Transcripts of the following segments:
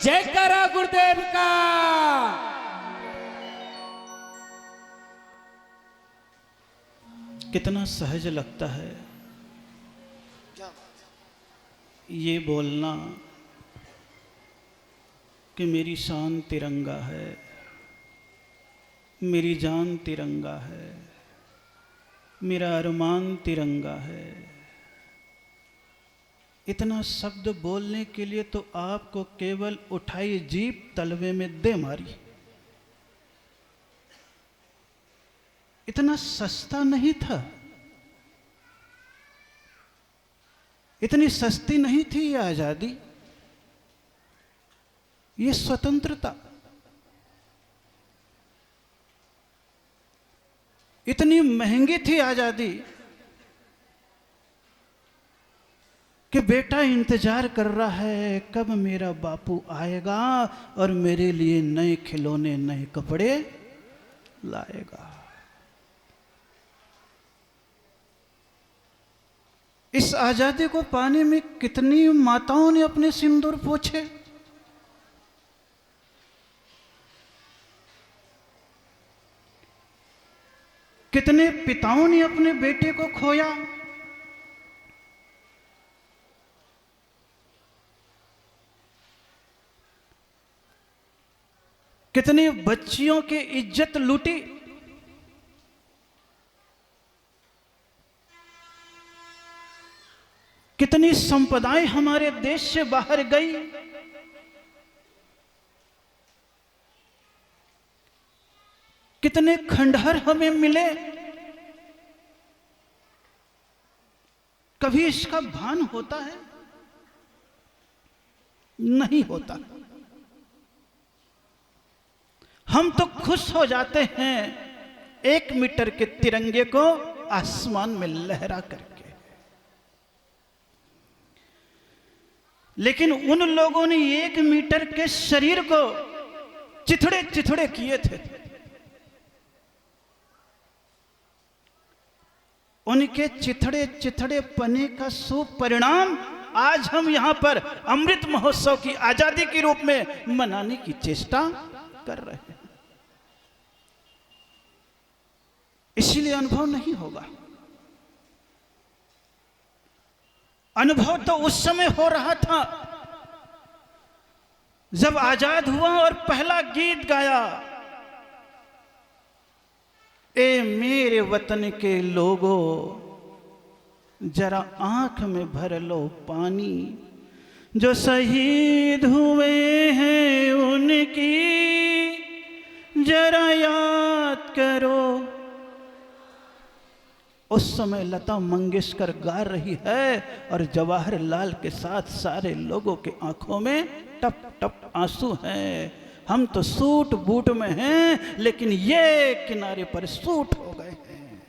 जयकारा गुरुदेव का। कितना सहज लगता है ये बोलना कि मेरी शान तिरंगा है, मेरी जान तिरंगा है, मेरा अरमान तिरंगा है। इतना शब्द बोलने के लिए तो आपको केवल उठाई जीप तलवे में दे मारी। इतना सस्ता नहीं था, इतनी सस्ती नहीं थी ये आजादी, ये स्वतंत्रता। इतनी महंगी थी आजादी कि बेटा इंतजार कर रहा है कब मेरा बापू आएगा और मेरे लिए नए खिलौने नए कपड़े लाएगा। इस आजादी को पाने में कितनी माताओं ने अपने सिंदूर पोंछे, कितने पिताओं ने अपने बेटे को खोया। कितनी बच्चियों की इज्जत लूटी। कितनी संपदाएं हमारे देश से बाहर गई। कितने खंडहर हमें मिले। कभी इसका भान होता है? नहीं होता। हम तो खुश हो जाते हैं 1 मीटर के तिरंगे को आसमान में लहरा करके। लेकिन उन लोगों ने 1 मीटर के शरीर को चिथड़े चिथड़े किए थे। उनके चिथड़े चिथड़े पने का सुपरिणाम आज हम यहां पर अमृत महोत्सव की आजादी के रूप में मनाने की चेष्टा कर रहे हैं। इसीलिए अनुभव नहीं होगा। अनुभव तो उस समय हो रहा था जब आजाद हुआ और पहला गीत गाया, ए मेरे वतन के लोगों जरा आंख में भर लो पानी, जो शहीद हुए हैं उनकी जरा याद करो। उस समय लता मंगेशकर गा रही है और जवाहरलाल के साथ सारे लोगों के आंखों में टप टप आंसू हैं। हम तो सूट बूट में हैं लेकिन ये किनारे पर सूट हो गए हैं।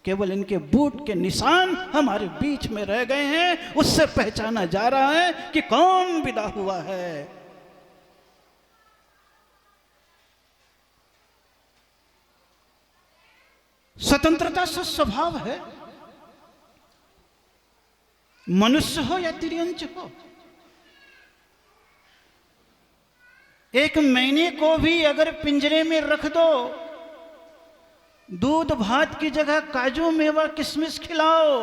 केवल इनके बूट के निशान हमारे बीच में रह गए हैं। उससे पहचाना जा रहा है कि कौन विदा हुआ है। स्वतंत्रता से स्वभाव है, मनुष्य हो या तिर्यंच हो। एक मैने को भी अगर पिंजरे में रख दो, दूध भात की जगह काजू मेवा किशमिश खिलाओ,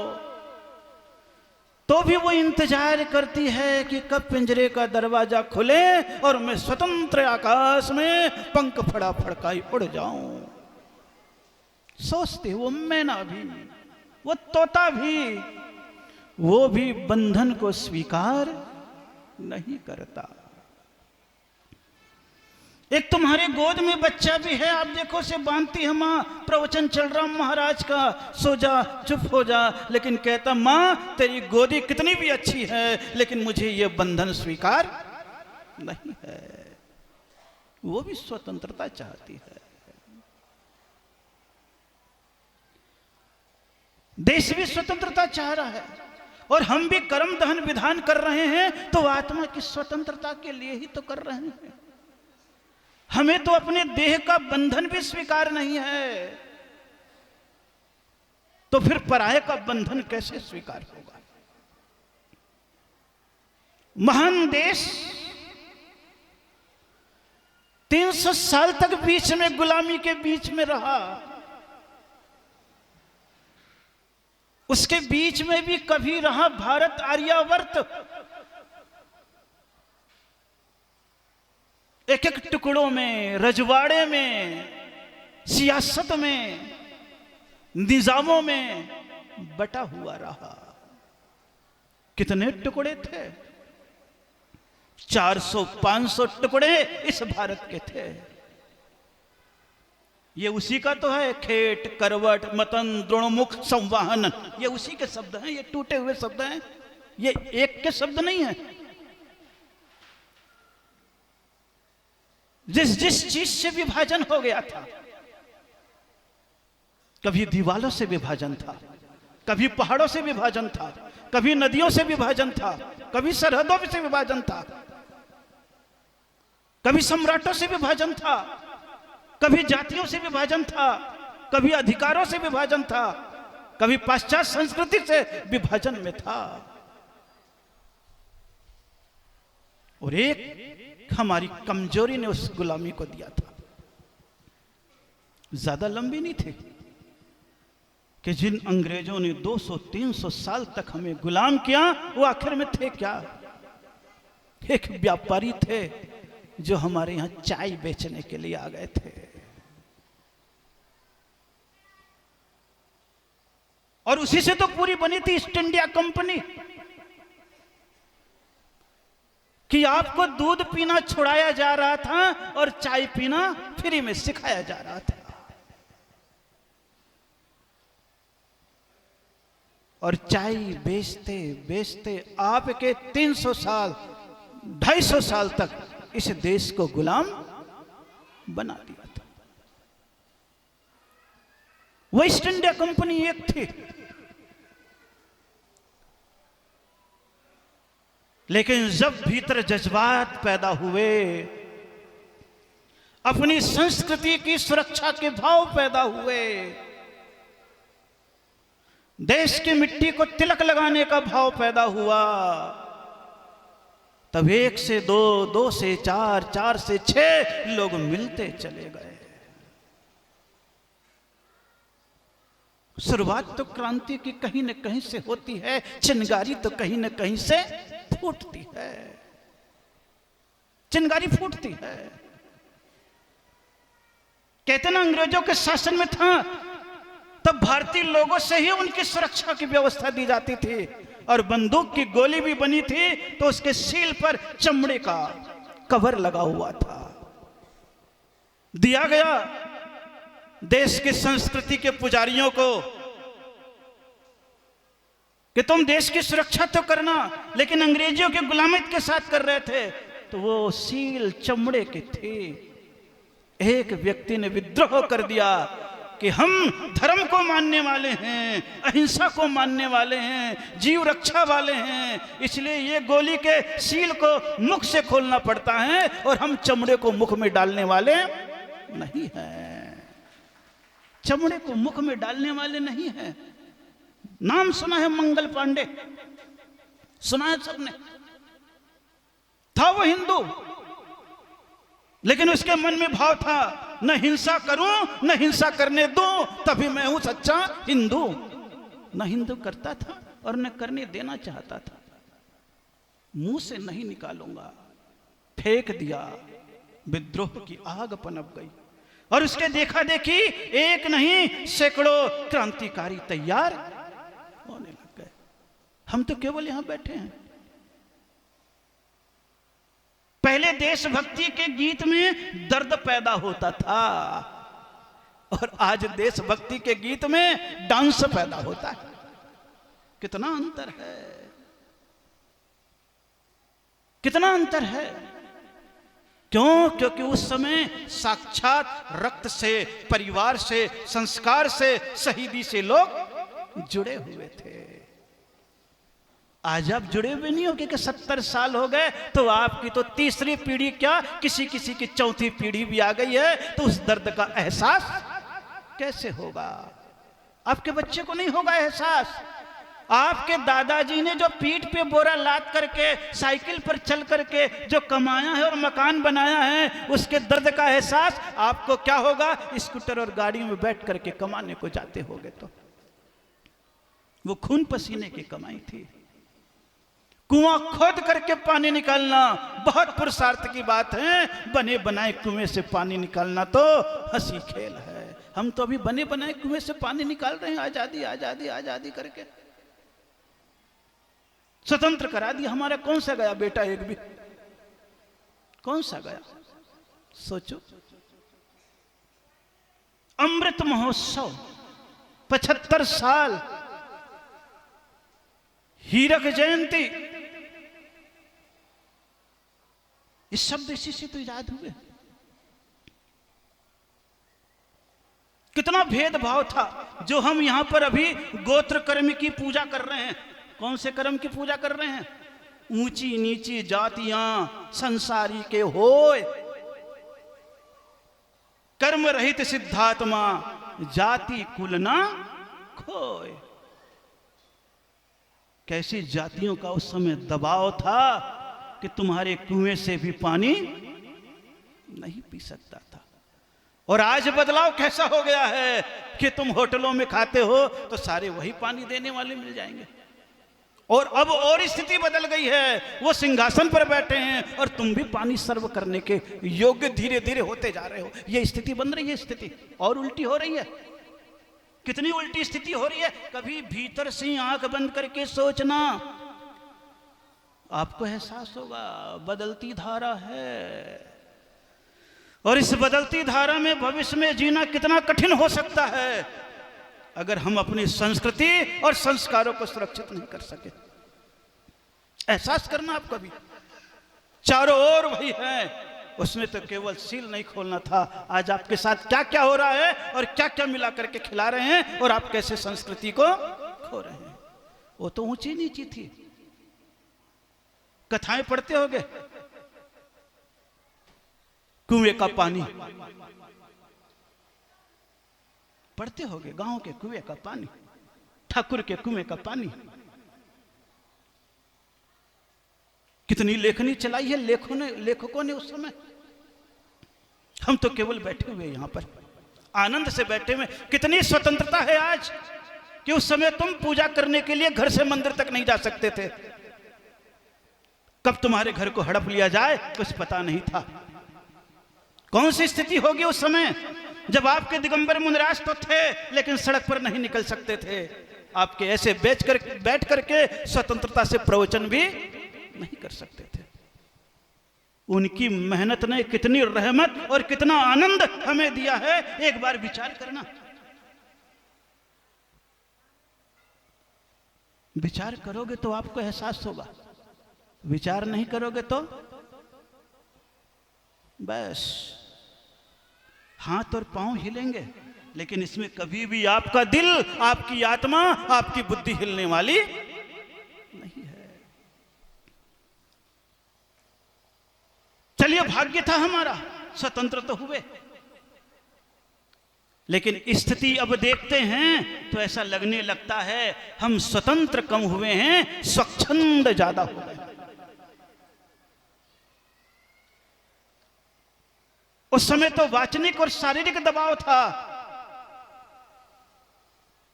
तो भी वो इंतजार करती है कि कब पिंजरे का दरवाजा खुले और मैं स्वतंत्र आकाश में पंख फड़ा फड़काई उड़ जाऊं। सोचते वो मैना भी, वो तोता भी, वो भी बंधन को स्वीकार नहीं करता। एक तुम्हारे गोद में बच्चा भी है, आप देखो से बांधती है मां, प्रवचन चल रहा महाराज का, सो जा चुप हो जा, लेकिन कहता मां तेरी गोदी कितनी भी अच्छी है लेकिन मुझे ये बंधन स्वीकार नहीं है। वो भी स्वतंत्रता चाहती है। देश भी स्वतंत्रता चाह रहा है और हम भी कर्म दहन विधान कर रहे हैं तो आत्मा की स्वतंत्रता के लिए ही तो कर रहे हैं। हमें तो अपने देह का बंधन भी स्वीकार नहीं है, तो फिर पराये का बंधन कैसे स्वीकार होगा। महान देश 300 साल तक बीच में गुलामी के बीच में रहा। उसके बीच में भी कभी रहा भारत आर्यावर्त। एक एक टुकड़ों में, रजवाड़े में, सियासत में, निजामों में बटा हुआ रहा। कितने टुकड़े थे? 400-500 टुकड़े इस भारत के थे। ये उसी का तो है, खेट, करवट, मतन, द्रोणमुख, संवाहन, ये उसी के शब्द हैं। ये टूटे हुए शब्द हैं, ये एक के शब्द नहीं है। जिस जिस चीज से विभाजन हो गया था, कभी दीवालों से विभाजन था, कभी पहाड़ों से विभाजन था, कभी नदियों से विभाजन था, कभी सरहदों से विभाजन था, कभी सम्राटों से विभाजन था, कभी जातियों से विभाजन था, कभी अधिकारों से विभाजन था, कभी पाश्चात्य संस्कृति से विभाजन में था। और एक हमारी कमजोरी ने उस गुलामी को दिया था। ज्यादा लंबी नहीं थी कि जिन अंग्रेजों ने 200-300 साल तक हमें गुलाम किया, वो आखिर में थे क्या? एक व्यापारी थे जो हमारे यहां चाय बेचने के लिए आ गए थे, और उसी से तो पूरी बनी थी ईस्ट इंडिया कंपनी, कि आपको दूध पीना छुड़ाया जा रहा था और चाय पीना फ्री में सिखाया जा रहा था। और चाय बेचते बेचते आपके 300 साल, 250 साल तक इस देश को गुलाम बना दिया था। वो ईस्ट इंडिया कंपनी एक थी, लेकिन जब भीतर जज्बात पैदा हुए, अपनी संस्कृति की सुरक्षा के भाव पैदा हुए, देश की मिट्टी को तिलक लगाने का भाव पैदा हुआ, तब 1 से 2, 2 से 4, 4 से 6 लोग मिलते चले गए। शुरुआत तो क्रांति की कहीं न कहीं से होती है, चिंगारी तो कहीं न कहीं से फूटती है, चिंगारी फूटती है। कहते ना, अंग्रेजों के शासन में था तब भारतीय लोगों से ही उनकी सुरक्षा की व्यवस्था दी जाती थी, और बंदूक की गोली भी बनी थी तो उसके सील पर चमड़े का कवर लगा हुआ था। दिया गया देश की संस्कृति के पुजारियों को कि तुम देश की सुरक्षा तो करना, लेकिन अंग्रेजों के गुलामियत के साथ कर रहे थे, तो वो सील चमड़े के थे। एक व्यक्ति ने विद्रोह कर दिया कि हम धर्म को मानने वाले हैं, अहिंसा को मानने वाले हैं, जीव रक्षा वाले हैं, इसलिए ये गोली के सील को मुख से खोलना पड़ता है और हम चमड़े को मुख में डालने वाले नहीं हैं। चमड़े को मुख में डालने वाले नहीं हैं। नाम सुना है मंगल पांडे, सुना है सबने। था वो हिंदू, लेकिन उसके मन में भाव था, न हिंसा करूं न हिंसा करने दूं, तभी मैं हूं सच्चा हिंदू। न हिंदू करता था और न करने देना चाहता था। मुंह से नहीं निकालूंगा, फेंक दिया, विद्रोह की आग पनप गई, और उसके देखा देखी एक नहीं सैकड़ों क्रांतिकारी तैयार होने लग गए। हम तो केवल यहां बैठे हैं। पहले देशभक्ति के गीत में दर्द पैदा होता था, और आज देशभक्ति के गीत में डांस पैदा होता है। कितना अंतर है, कितना अंतर है। क्यों? क्योंकि उस समय साक्षात रक्त से, परिवार से, संस्कार से, शहीदी से लोग जुड़े हुए थे। आज आप जुड़े हुए नहीं हो कि 70 साल हो गए तो आपकी तो तीसरी पीढ़ी क्या, किसी किसी की चौथी पीढ़ी भी आ गई है, तो उस दर्द का एहसास कैसे होगा? आपके बच्चे को नहीं होगा एहसास, आपके दादाजी ने जो पीठ पे बोरा लाद करके साइकिल पर चल करके जो कमाया है और मकान बनाया है, उसके दर्द का एहसास आपको क्या होगा स्कूटर और गाड़ी में बैठ करके कमाने को जाते होगे तो। वो खून पसीने की कमाई थी। कुआं खोद करके पानी निकालना बहुत पुरुषार्थ की बात है। बने बनाए कुएं से पानी निकालना तो हंसी खेल है। हम तो अभी बने बनाए कुएं से पानी निकाल रहे हैं, आजादी आजादी आजादी करके। स्वतंत्र करा दिया हमारा, कौन सा गया बेटा एक भी? कौन सा गया? सोचो। अमृत महोत्सव 75 साल, हीरक जयंती, ये शब्द इसी से तो याद हुए। कितना भेदभाव था जो हम यहां पर अभी गोत्र कर्म की पूजा कर रहे हैं। कौन से कर्म की पूजा कर रहे हैं? ऊंची नीची जातियां संसारी के होय, कर्म रहित सिद्धात्मा जाति कुल ना खोय। कैसी जातियों का उस समय दबाव था कि तुम्हारे कुएं से भी पानी नहीं पी सकता था। और आज बदलाव कैसा हो गया है कि तुम होटलों में खाते हो तो सारे वही पानी देने वाले मिल जाएंगे। और अब और स्थिति बदल गई है, वो सिंहासन पर बैठे हैं और तुम भी पानी सर्व करने के योग्य धीरे धीरे होते जा रहे हो। ये स्थिति बन रही है, स्थिति और उल्टी हो रही है। कितनी उल्टी स्थिति हो रही है। कभी भीतर से आंख बंद करके सोचना, आपको एहसास होगा बदलती धारा है। और इस बदलती धारा में भविष्य में जीना कितना कठिन हो सकता है अगर हम अपनी संस्कृति और संस्कारों को सुरक्षित नहीं कर सके। एहसास करना आप कभी। चारों ओर वही है, उसमें तो केवल सील नहीं खोलना था। आज आपके साथ क्या क्या हो रहा है और क्या क्या मिला करके खिला रहे हैं और आप कैसे संस्कृति को खो रहे हैं। वो तो ऊंची नीची थी। कथाएं पढ़ते होगे, कुएं का पानी पढ़ते होगे, गांव के कुएं का पानी, ठाकुर के कुएं का पानी। कितनी लेखनी चलाई है लेखकों ने उस समय। हम तो केवल बैठे हुए यहां पर आनंद से बैठे हुए। कितनी स्वतंत्रता है आज कि उस समय तुम पूजा करने के लिए घर से मंदिर तक नहीं जा सकते थे। कब तुम्हारे घर को हड़प लिया जाए कुछ पता नहीं था। कौन सी स्थिति होगी उस समय जब आपके दिगंबर मुनिराज तो थे लेकिन सड़क पर नहीं निकल सकते थे। आपके ऐसे बैठ करके स्वतंत्रता से प्रवचन भी नहीं कर सकते थे। उनकी मेहनत ने कितनी रहमत और कितना आनंद हमें दिया है, एक बार विचार करना। विचार करोगे तो आपको एहसास होगा, विचार नहीं करोगे तो बस हाथ और पांव हिलेंगे, लेकिन इसमें कभी भी आपका दिल, आपकी आत्मा, आपकी बुद्धि हिलने वाली नहीं है। चलिए, भाग्य था हमारा, स्वतंत्र तो हुए, लेकिन स्थिति अब देखते हैं तो ऐसा लगने लगता है हम स्वतंत्र कम हुए हैं, स्वच्छंद ज्यादा हो गए। उस समय तो वाचनिक और शारीरिक दबाव था,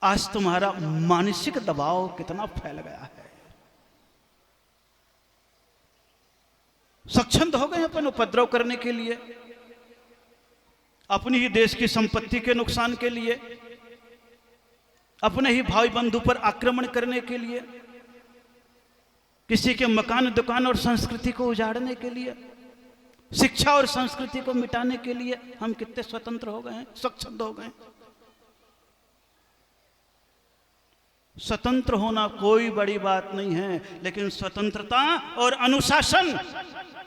आज तुम्हारा मानसिक दबाव कितना फैल गया है। स्वच्छंद हो गए अपन उपद्रव करने के लिए, अपनी ही देश की संपत्ति के नुकसान के लिए, अपने ही भाई बंधु पर आक्रमण करने के लिए, किसी के मकान, दुकान और संस्कृति को उजाड़ने के लिए, शिक्षा और संस्कृति को मिटाने के लिए हम कितने स्वतंत्र हो गए हैं, स्वच्छंद हो गए। स्वतंत्र होना कोई बड़ी बात नहीं है, लेकिन स्वतंत्रता और अनुशासन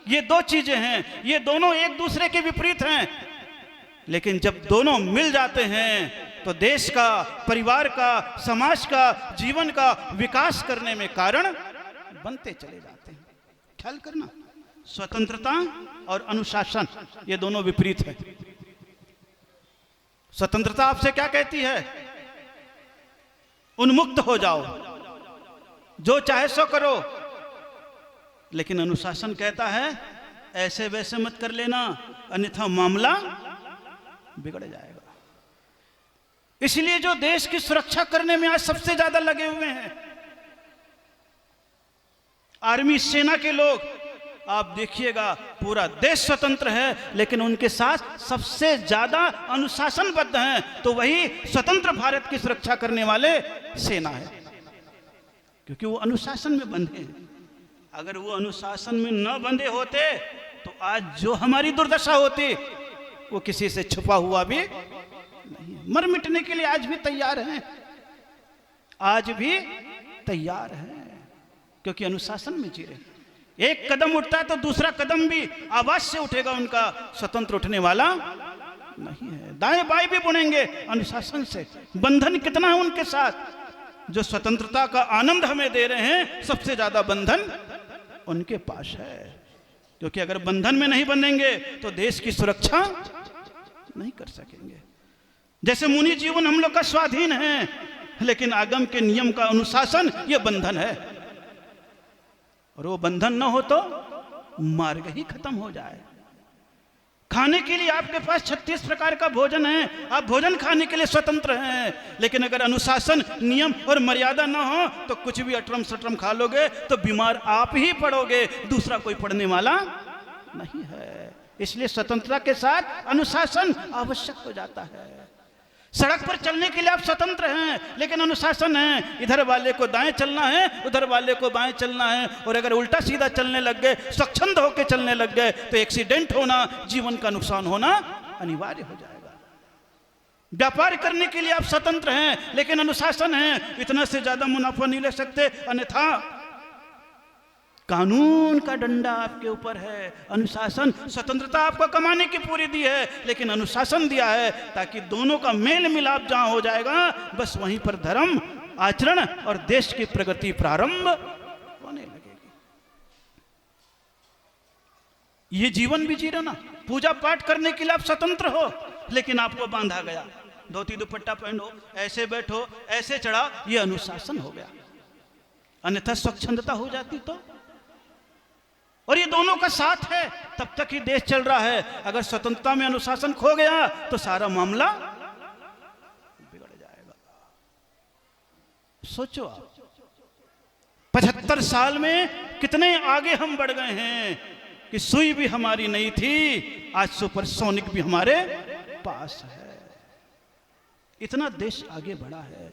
ये दो चीजें हैं, ये दोनों एक दूसरे के विपरीत हैं। लेकिन जब दोनों मिल जाते हैं तो देश का, परिवार का, समाज का, जीवन का विकास करने में कारण बनते चले जाते हैं। ख्याल करना, स्वतंत्रता और अनुशासन ये दोनों विपरीत है। स्वतंत्रता आपसे क्या कहती है? उन्मुक्त हो जाओ, जो चाहे सो करो, लेकिन अनुशासन कहता है ऐसे वैसे मत कर लेना, अन्यथा मामला बिगड़ जाएगा। इसलिए जो देश की सुरक्षा करने में आज सबसे ज्यादा लगे हुए हैं, आर्मी सेना के लोग, आप देखिएगा पूरा देश स्वतंत्र है, लेकिन उनके साथ सबसे ज्यादा अनुशासनबद्ध हैं तो वही स्वतंत्र भारत की सुरक्षा करने वाले सेना है, क्योंकि वो अनुशासन में बंधे हैं। अगर वो अनुशासन में न बंधे होते तो आज जो हमारी दुर्दशा होती वो किसी से छुपा हुआ भी नहीं। मर मिटने के लिए आज भी तैयार हैं, आज भी तैयार हैं, क्योंकि अनुशासन में जी रहे। एक कदम उठता है तो दूसरा कदम भी आवाज से उठेगा, उनका स्वतंत्र उठने वाला नहीं है। दाएं बाएं भी बुनेंगे अनुशासन से। बंधन कितना है उनके साथ, जो स्वतंत्रता का आनंद हमें दे रहे हैं, सबसे ज्यादा बंधन उनके पास है। क्योंकि अगर बंधन में नहीं बनेंगे तो देश की सुरक्षा नहीं कर सकेंगे। जैसे मुनि जीवन हम लोग का स्वाधीन है, लेकिन आगम के नियम का अनुशासन ये बंधन है, और वो बंधन न हो तो मार्ग ही खत्म हो जाए। खाने के लिए आपके पास 36 प्रकार का भोजन है, आप भोजन खाने के लिए स्वतंत्र हैं, लेकिन अगर अनुशासन, नियम और मर्यादा ना हो तो कुछ भी अटरम सटरम खा लोगे तो बीमार आप ही पड़ोगे, दूसरा कोई पड़ने वाला नहीं है। इसलिए स्वतंत्रता के साथ अनुशासन आवश्यक हो जाता है। सड़क पर चलने के लिए आप स्वतंत्र हैं, लेकिन अनुशासन है। इधर वाले को दाएं चलना है, उधर वाले को बाएं चलना है, और अगर उल्टा सीधा चलने लग गए, स्वच्छंद होकर चलने लग गए तो एक्सीडेंट होना, जीवन का नुकसान होना अनिवार्य हो जाएगा। व्यापार करने के लिए आप स्वतंत्र हैं, लेकिन अनुशासन है। इतना से ज्यादा मुनाफा नहीं ले सकते, अन्यथा कानून का डंडा आपके ऊपर है। अनुशासन, स्वतंत्रता आपको कमाने की पूरी दी है, लेकिन अनुशासन दिया है ताकि दोनों का मेल मिलाप जहां हो जाएगा, बस वहीं पर धर्म आचरण और देश की प्रगति प्रारंभ होने लगेगी। ये जीवन भी जी रहे ना, पूजा पाठ करने के लिए आप स्वतंत्र हो, लेकिन आपको बांधा गया, धोती दुपट्टा पहनो, ऐसे बैठो, ऐसे चढ़ा, ये अनुशासन हो गया। अन्यथा स्वच्छंदता हो जाती तो, और ये दोनों का साथ है तब तक ही देश चल रहा है। अगर स्वतंत्रता में अनुशासन खो गया तो सारा मामला बिगड़ जाएगा। सोचो आप, 75 साल में कितने आगे हम बढ़ गए हैं कि सुई भी हमारी नहीं थी, आज सुपरसोनिक भी हमारे पास है। इतना देश आगे बढ़ा है।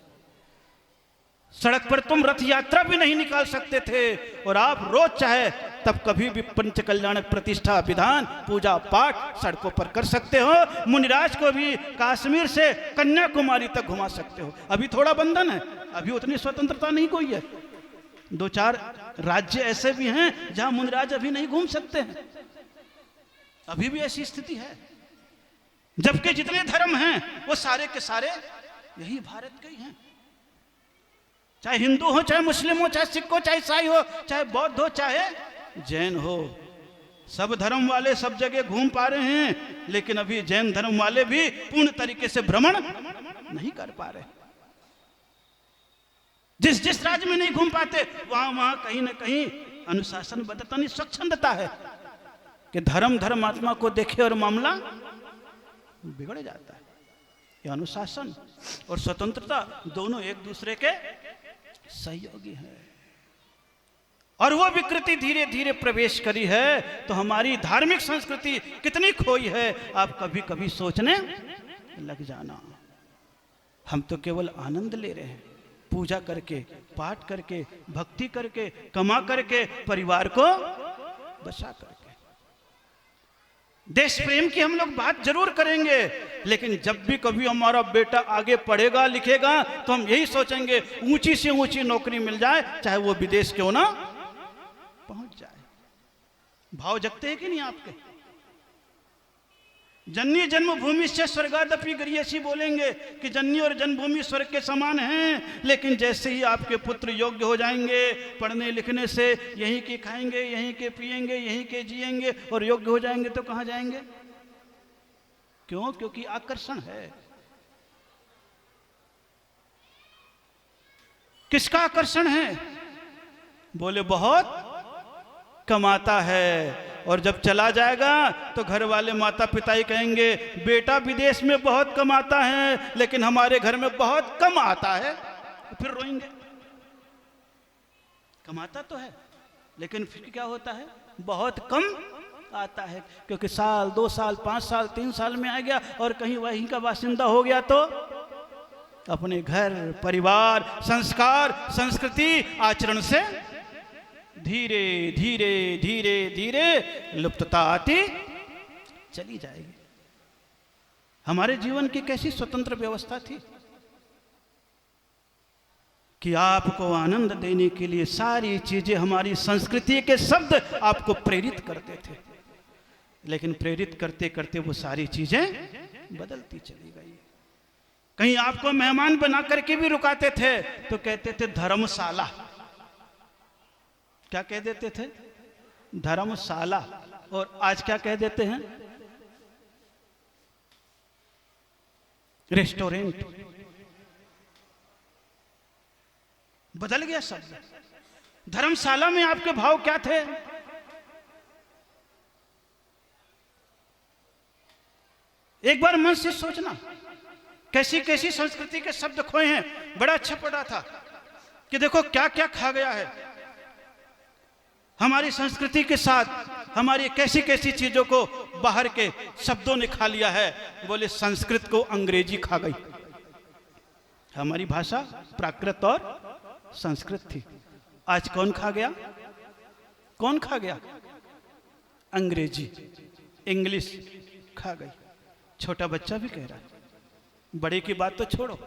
सड़क पर तुम रथ यात्रा भी नहीं निकाल सकते थे, और आप रोज चाहे तब कभी भी पंच कल्याणक प्रतिष्ठा विधान पूजा पाठ सड़कों पर कर सकते हो। मुनिराज को भी कश्मीर से कन्याकुमारी तक घुमा सकते हो। अभी थोड़ा बंधन है, अभी उतनी स्वतंत्रता नहीं कोई है। 2-4 राज्य ऐसे भी हैं जहां मुनिराज अभी नहीं घूम सकते हैं, अभी भी ऐसी स्थिति है। जबकि जितने धर्म हैं वो सारे के सारे यही भारत के ही हैं, चाहे हिंदू हो, चाहे मुस्लिम हो, चाहे सिख हो, चाहे ईसाई हो, चाहे बौद्ध हो, चाहे जैन हो। सब धर्म वाले सब जगह घूम पा रहे हैं, लेकिन अभी जैन धर्म वाले भी पूर्ण तरीके से भ्रमण नहीं कर पा रहे। जिस जिस राज्य में नहीं घूम पाते, वहां वहां कहीं ना कहीं अनुशासन बदलता नहीं, स्वच्छंदता है कि धर्म धर्मात्मा को देखे और मामला बिगड़ जाता है। ये अनुशासन और स्वतंत्रता दोनों एक दूसरे के सहयोगी है। और वो विकृति धीरे धीरे प्रवेश करी है तो हमारी धार्मिक संस्कृति कितनी खोई है, आप कभी कभी सोचने लग जाना। हम तो केवल आनंद ले रहे हैं, पूजा करके, पाठ करके, भक्ति करके, कमा करके, परिवार को बचा करके। देश प्रेम की हम लोग बात जरूर करेंगे, लेकिन जब भी कभी हमारा बेटा आगे पढ़ेगा लिखेगा तो हम यही सोचेंगे ऊंची से ऊंची नौकरी मिल जाए, चाहे वो विदेश क्यों ना पहुंच जाए। भाव जगते हैं कि नहीं आपके? जननी जन्मभूमि से स्वर्गादपि गरीयसी बोलेंगे कि जननी और जन्मभूमि स्वर्ग के समान हैं, लेकिन जैसे ही आपके पुत्र योग्य हो जाएंगे पढ़ने लिखने से, यहीं के खाएंगे, यहीं के पिएंगे, यहीं के जिएंगे और योग्य हो जाएंगे तो कहां जाएंगे? क्यों? क्योंकि आकर्षण है। किसका आकर्षण है? बोले बहुत कमाता है। और जब चला जाएगा तो घर वाले माता पिता ही कहेंगे बेटा विदेश में बहुत कमाता है लेकिन हमारे घर में बहुत कम आता है, फिर रोएंगे। कमाता तो है लेकिन फिर क्या होता है, बहुत कम आता है, क्योंकि साल 2 साल 5 साल 3 साल में आ गया और कहीं वहीं का बासिंदा हो गया तो अपने घर परिवार संस्कार संस्कृति आचरण से धीरे धीरे धीरे धीरे लुप्तता आती चली जाएगी। हमारे जीवन की कैसी स्वतंत्र व्यवस्था थी कि आपको आनंद देने के लिए सारी चीजें, हमारी संस्कृति के शब्द आपको प्रेरित करते थे, लेकिन प्रेरित करते करते वो सारी चीजें बदलती चली गई। कहीं आपको मेहमान बना करके भी रुकाते थे तो कहते थे धर्मशाला। क्या कह देते थे, धर्मशाला। और आज क्या कह देते हैं, रेस्टोरेंट। बदल गया शब्द। धर्मशाला में आपके भाव क्या थे, एक बार मन से सोचना। कैसी कैसी संस्कृति के शब्द खोए हैं। बड़ा अच्छा पढ़ा था कि देखो क्या क्या खा गया है हमारी संस्कृति के साथ, हमारी कैसी कैसी चीजों को बाहर के शब्दों ने खा लिया है। बोले संस्कृत को अंग्रेजी खा गई। हमारी भाषा प्राकृत और संस्कृत थी, आज कौन खा गया, कौन खा गया, अंग्रेजी इंग्लिश खा गई। छोटा बच्चा भी कह रहा है, बड़े की बात तो छोड़ो,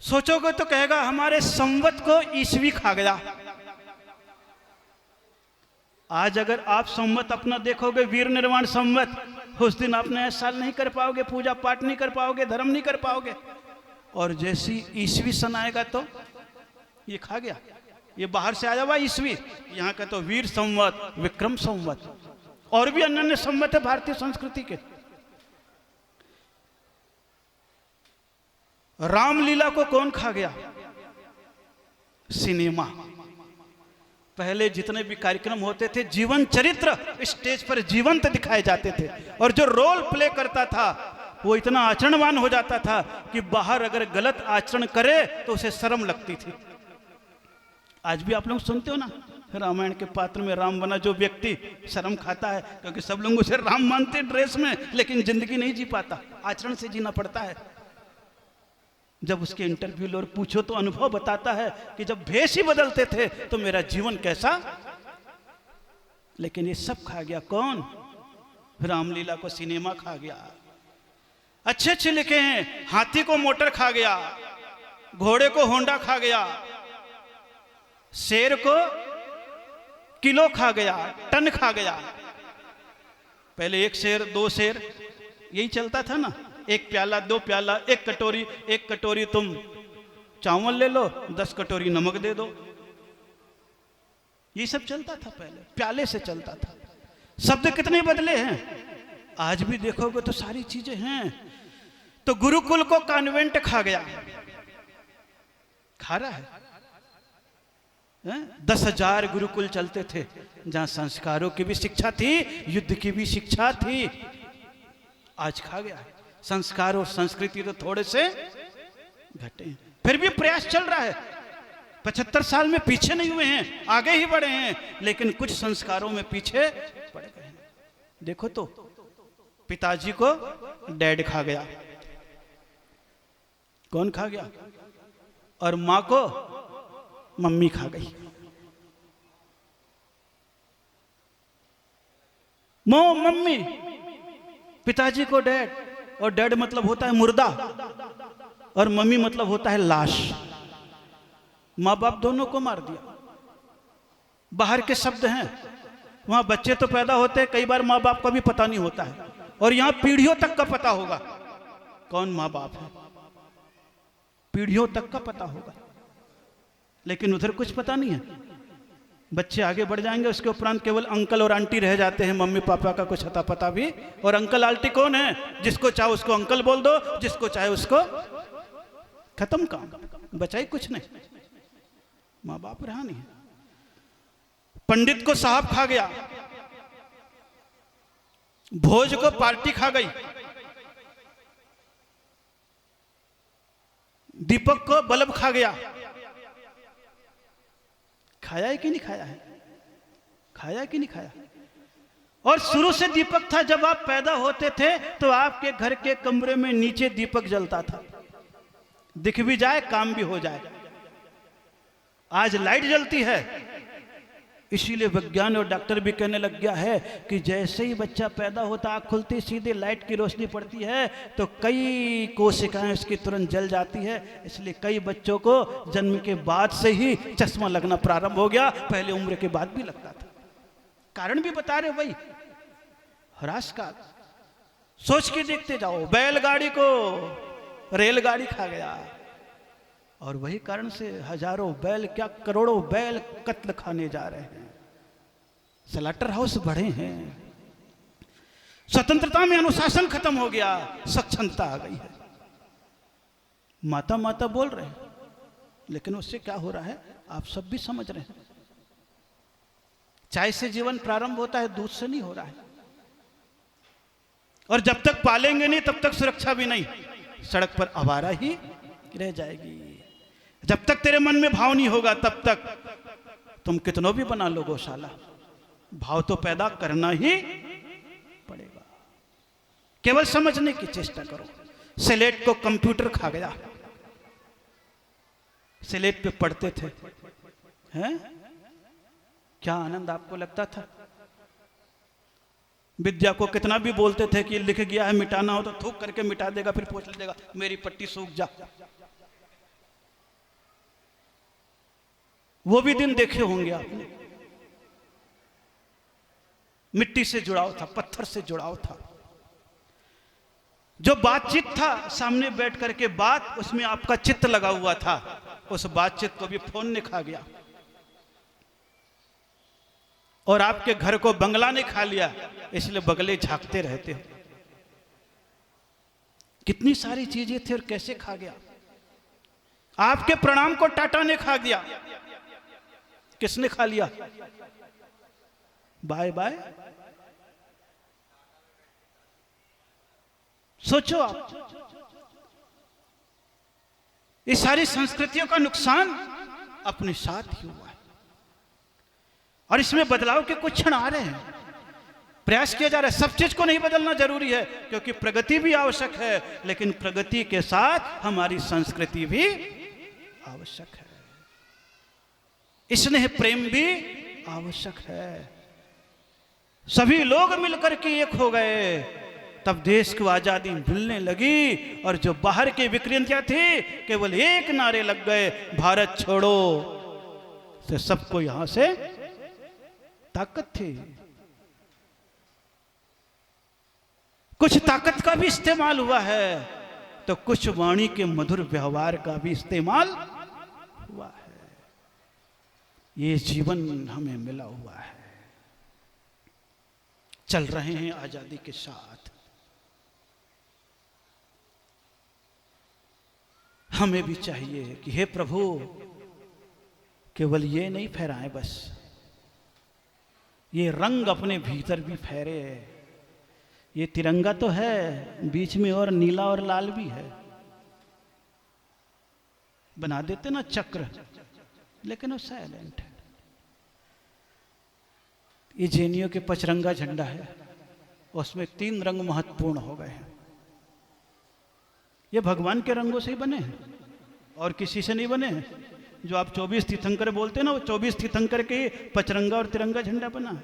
सोचोगे तो कहेगा हमारे संवत को ईस्वी खा गया। आज अगर आप संवत अपना देखोगे, वीर निर्माण संवत, उस दिन आप नया साल नहीं कर पाओगे, पूजा पाठ नहीं कर पाओगे, धर्म नहीं कर पाओगे। और जैसी ईस्वी सन आएगा तो ये खा गया, ये बाहर से आया हुआ ईस्वी, यहाँ का तो वीर संवत, विक्रम संवत, और भी अन्य अन्य संवत है भारतीय संस्कृति के। रामलीला को कौन खा गया, सिनेमा। पहले जितने भी कार्यक्रम होते थे जीवन चरित्र स्टेज पर जीवंत दिखाए जाते थे, और जो रोल प्ले करता था वो इतना आचरणवान हो जाता था कि बाहर अगर गलत आचरण करे तो उसे शर्म लगती थी। आज भी आप लोग सुनते हो ना, रामायण के पात्र में राम बना जो व्यक्ति शर्म खाता है, क्योंकि सब लोग उसे राम मानते ड्रेस में, लेकिन जिंदगी नहीं जी पाता, आचरण से जीना पड़ता है। जब उसके इंटरव्यू लो और पूछो तो अनुभव बताता है कि जब भेष ही बदलते थे तो मेरा जीवन कैसा। लेकिन ये सब खा गया कौन, रामलीला को सिनेमा खा गया। अच्छे अच्छे लिखे हैं, हाथी को मोटर खा गया, घोड़े को होंडा खा गया, शेर को किलो खा गया, टन खा गया। पहले 1 शेर 2 शेर यही चलता था ना, 1 प्याला 2 प्याला, 1 कटोरी तुम चावल ले लो, 10 कटोरी नमक दे दो, ये सब चलता था पहले, प्याले से चलता था। शब्द कितने बदले हैं, आज भी देखोगे तो सारी चीजें हैं। तो गुरुकुल को कॉन्वेंट खा गया, खा रहा है। 10,000 गुरुकुल चलते थे जहां संस्कारों की भी शिक्षा थी, युद्ध की भी शिक्षा थी, आज खा गया है। संस्कार और संस्कृति तो थोड़े से घटे हैं, फिर भी प्रयास चल रहा है। 75 साल में पीछे नहीं हुए हैं, आगे ही बढ़े हैं, लेकिन कुछ संस्कारों में पीछे पड़ गए हैं। देखो तो पिताजी को डैड खा गया, कौन खा गया, और मां को मम्मी खा गई। मम्मी, पिताजी को डैड, और डैड मतलब होता है मुर्दा, और मम्मी मतलब होता है लाश। माँ बाप दोनों को मार दिया। बाहर के शब्द हैं, वहां बच्चे तो पैदा होते हैं, कई बार माँ बाप का भी पता नहीं होता है, और यहां पीढ़ियों तक का पता होगा कौन माँ बाप है, पीढ़ियों तक का पता होगा, लेकिन उधर कुछ पता नहीं है। बच्चे आगे बढ़ जाएंगे, उसके उपरांत केवल अंकल और आंटी रह जाते हैं, मम्मी पापा का कुछ अता पता भी। और अंकल आंटी कौन है, जिसको चाहे उसको अंकल बोल दो, जिसको चाहे उसको, खत्म काम, बचाई कुछ नहीं। माँ बाप रहा नहीं। पंडित को साहब खा गया, भोज को पार्टी खा गई, दीपक को बल्ब खा गया। खाया है कि नहीं खाया है? खाया है कि नहीं खाया? और शुरू से दीपक था। जब आप पैदा होते थे तो आपके घर के कमरे में नीचे दीपक जलता था, दिख भी जाए काम भी हो जाए। आज लाइट जलती है, इसीलिए विज्ञान और डॉक्टर भी कहने लग गया है कि जैसे ही बच्चा पैदा होता, आँख खुलती सीधे लाइट की रोशनी पड़ती है तो कई कोशिकाएं उसकी तुरंत जल जाती है। इसलिए कई बच्चों को जन्म के बाद से ही चश्मा लगना प्रारंभ हो गया, पहले उम्र के बाद भी लगता था। कारण भी बता रहे भाई, ह्रास का। सोच के देखते जाओ, बैलगाड़ी को रेलगाड़ी खा गया, और वही कारण से हजारों बैल, क्या करोड़ों बैल कत्ल खाने जा रहे हैं। स्लॉटर हाउस बढ़े हैं। स्वतंत्रता में अनुशासन खत्म हो गया, स्वच्छंदता आ गई है। माता माता बोल रहे हैं, लेकिन उससे क्या हो रहा है आप सब भी समझ रहे हैं। चाय से जीवन प्रारंभ होता है, दूध से नहीं हो रहा है। और जब तक पालेंगे नहीं तब तक सुरक्षा भी नहीं, सड़क पर आवारा ही रह जाएगी। जब तक तेरे मन में भाव नहीं होगा तब तक तुम कितनों भी बना लो गौशाला, भाव तो पैदा करना ही पड़ेगा। केवल समझने की चेष्टा करो। स्लेट को कंप्यूटर खा गया। स्लेट पे पढ़ते थे, हैं? क्या आनंद आपको लगता था? विद्या को कितना भी बोलते थे कि लिख गया है, मिटाना हो तो थूक करके मिटा देगा, फिर पूछ लेगा मेरी पट्टी सूख जा। वो भी दिन देखे होंगे आपने। मिट्टी से जुड़ाव था, पत्थर से जुड़ाव था। जो बातचीत था सामने बैठ करके बात, उसमें आपका चित्त लगा हुआ था, उस बातचीत को भी फोन ने खा गया। और आपके घर को बंगला ने खा लिया, इसलिए बगले झांकते रहते हो। कितनी सारी चीजें थी और कैसे खा गया। आपके प्रणाम को टाटा ने खा दिया। किसने खा लिया? Bye bye. सोचो आप, ये सारी संस्कृतियों का नुकसान अपने साथ ही हुआ है। और इसमें बदलाव के कुछ क्षण आ रहे हैं, प्रयास किया जा रहा है। सब चीज को नहीं बदलना जरूरी है, क्योंकि प्रगति भी आवश्यक है, लेकिन प्रगति के साथ हमारी संस्कृति भी आवश्यक है। स्नेह प्रेम भी आवश्यक है। सभी लोग मिलकर के एक हो गए, तब देश को आजादी मिलने लगी। और जो बाहर की विकृतियां थी, केवल एक नारे लग गए, भारत छोड़ो, से सबको यहां से ताकत थी। कुछ ताकत का भी इस्तेमाल हुआ है, तो कुछ वाणी के मधुर व्यवहार का भी इस्तेमाल हुआ है। ये जीवन हमें मिला हुआ है, चल रहे हैं आजादी के साथ। हमें भी चाहिए कि हे प्रभु, केवल ये नहीं फहराएं बस, ये रंग अपने भीतर भी फहरे। ये तिरंगा तो है, बीच में और नीला और लाल भी है। बना देते ना चक्र, लेकिन वो साइलेंट है। ये जेएनयू के पचरंगा झंडा है, उसमें 3 रंग महत्वपूर्ण हो गए हैं। ये भगवान के रंगों से ही बने हैं, और किसी से नहीं बने हैं। जो आप 24 तीर्थंकर बोलते हैं ना, वो 24 तीर्थंकर के पचरंगा और तिरंगा झंडा बना।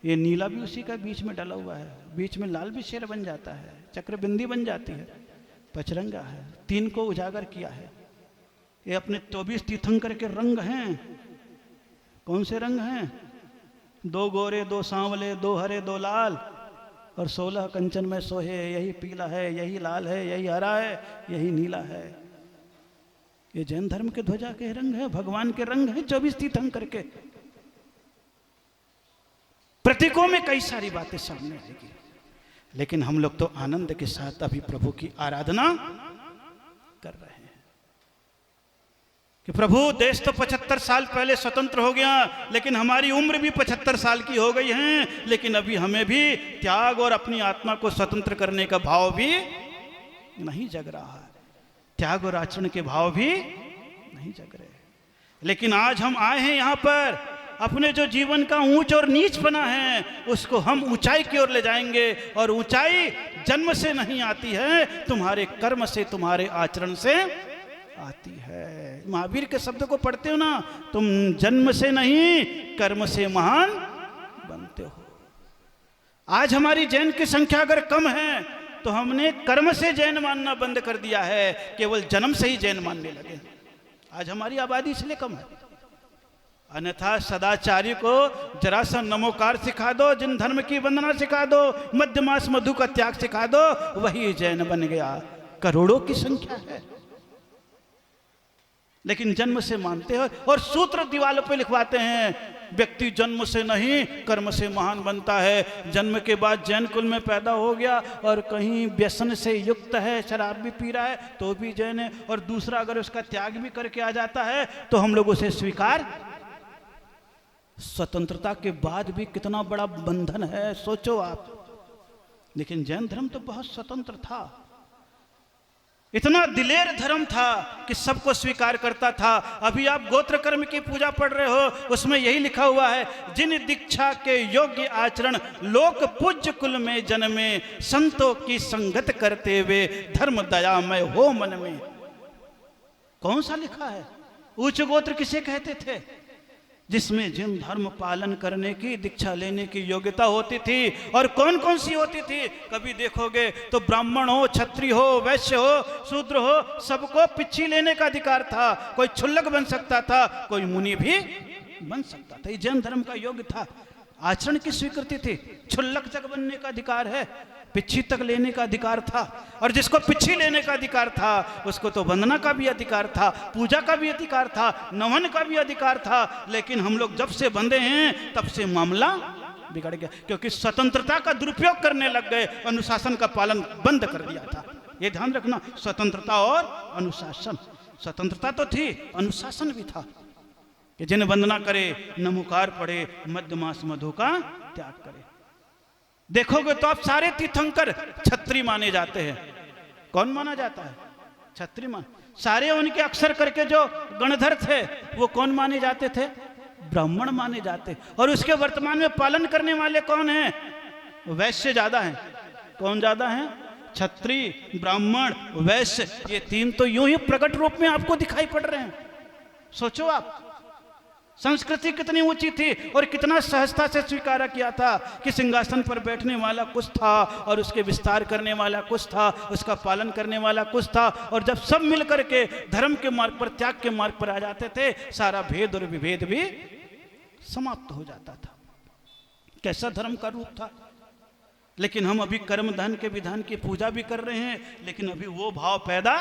ये नीला भी उसी का बीच में डाला हुआ है, बीच में लाल भी शेर बन जाता है, चक्र बिंदी बन जाती है, पचरंगा है। 3 को उजागर किया है। ये अपने 24 तीर्थंकर के रंग हैं। कौन से रंग हैं? 2 गोरे 2 सांवले 2 हरे 2 लाल, और 16 कंचन में सोहे। यही पीला है, यही लाल है, यही हरा है, यही नीला है। ये जैन धर्म के ध्वजा के रंग है, भगवान के रंग है 24 तीर्थंकर के। प्रतीकों में कई सारी बातें सामने आएगी, लेकिन हम लोग तो आनंद के साथ अभी प्रभु की आराधना कर रहे हैं। कि प्रभु देश तो 75 साल पहले स्वतंत्र हो गया, लेकिन हमारी उम्र भी 75 साल की हो गई है, लेकिन अभी हमें भी त्याग और अपनी आत्मा को स्वतंत्र करने का भाव भी नहीं जग रहा है, त्याग और आचरण के भाव भी नहीं जग रहे। लेकिन आज हम आए हैं यहाँ पर, अपने जो जीवन का ऊंच और नीच बना है उसको हम ऊंचाई की ओर ले जाएंगे। और ऊंचाई जन्म से नहीं आती है, तुम्हारे कर्म से, तुम्हारे आचरण से आती है। महावीर के शब्द को पढ़ते हो ना, तुम जन्म से नहीं कर्म से महान बनते हो। आज हमारी जैन की संख्या अगर कम है तो हमने कर्म से जैन मानना बंद कर दिया है, केवल जन्म से ही जैन मानने लगे। आज हमारी आबादी इसलिए कम है। अन्यथा सदाचारी को जरा सा नमोकार सिखा दो, जिन धर्म की वंदना सिखा दो, मध्यमास मधु का त्याग सिखा दो, वही जैन बन गया। करोड़ों की संख्या है, लेकिन जन्म से मानते हो। और सूत्र दीवालों पे लिखवाते हैं, व्यक्ति जन्म से नहीं कर्म से महान बनता है। जन्म के बाद जैन कुल में पैदा हो गया और कहीं व्यसन से युक्त है, शराब भी पी रहा है तो भी जैन है, और दूसरा अगर उसका त्याग भी करके आ जाता है तो हम लोग उसे स्वीकार। स्वतंत्रता के बाद भी कितना बड़ा बंधन है, सोचो आप। लेकिन जैन धर्म तो बहुत स्वतंत्र था, इतना दिलेर धर्म था कि सबको स्वीकार करता था। अभी आप गोत्र कर्म की पूजा पढ़ रहे हो, उसमें यही लिखा हुआ है, जिन दीक्षा के योग्य आचरण लोक पूज्य कुल में जन्मे, संतों की संगत करते हुए धर्म दयामय हो मन में। कौन सा लिखा है? उच्च गोत्र किसे कहते थे? जिसमें जिन धर्म पालन करने की, दीक्षा लेने की योग्यता होती थी। और कौन कौन सी होती थी? कभी देखोगे तो ब्राह्मण हो, क्षत्रिय हो, वैश्य हो, शूद्र हो, सबको पिच्छी लेने का अधिकार था। कोई क्षुल्लक बन सकता था, कोई मुनि भी बन सकता था। ये जैन धर्म का योग था। आचरण की स्वीकृति थी, क्षुल्लक तक बनने का अधिकार है, पिच्छी तक लेने का अधिकार था। और जिसको पिच्छी लेने का अधिकार था उसको तो वंदना का भी अधिकार था, पूजा का भी अधिकार था, नमन का भी अधिकार था। लेकिन हम लोग जब से बंधे हैं तब से मामला बिगड़ गया, क्योंकि स्वतंत्रता का दुरुपयोग करने लग गए, अनुशासन का पालन बंद कर दिया था। ये ध्यान रखना, स्वतंत्रता और अनुशासन। स्वतंत्रता तो थी, अनुशासन भी था कि जिन्हें वंदना करे, नमोकार पढ़े, मध्यमास मधु का त्याग करे। देखोगे तो आप सारे तीर्थंकर क्षत्रिय माने जाते हैं। कौन माना जाता है? क्षत्रिय मान। सारे उनके अक्षर करके जो गणधर थे वो कौन माने जाते थे? ब्राह्मण माने जाते। और उसके वर्तमान में पालन करने वाले कौन हैं? वैश्य ज्यादा हैं। कौन ज्यादा हैं? क्षत्रिय, ब्राह्मण, वैश्य। ये तीन तो यूं ही प्रकट रूप में आपको दिखाई पड़ रहे हैं। सोचो आप, संस्कृति कितनी ऊंची थी और कितना सहजता से स्वीकार किया था कि सिंहासन पर बैठने वाला कुछ था और उसके विस्तार करने वाला कुछ था, उसका पालन करने वाला कुछ था। और जब सब मिलकर के धर्म के मार्ग पर, त्याग के मार्ग पर आ जाते थे, सारा भेद और विभेद भी समाप्त हो जाता था। कैसा धर्म का रूप था। लेकिन हम अभी कर्म धन के विधान की पूजा भी कर रहे हैं, लेकिन अभी वो भाव पैदा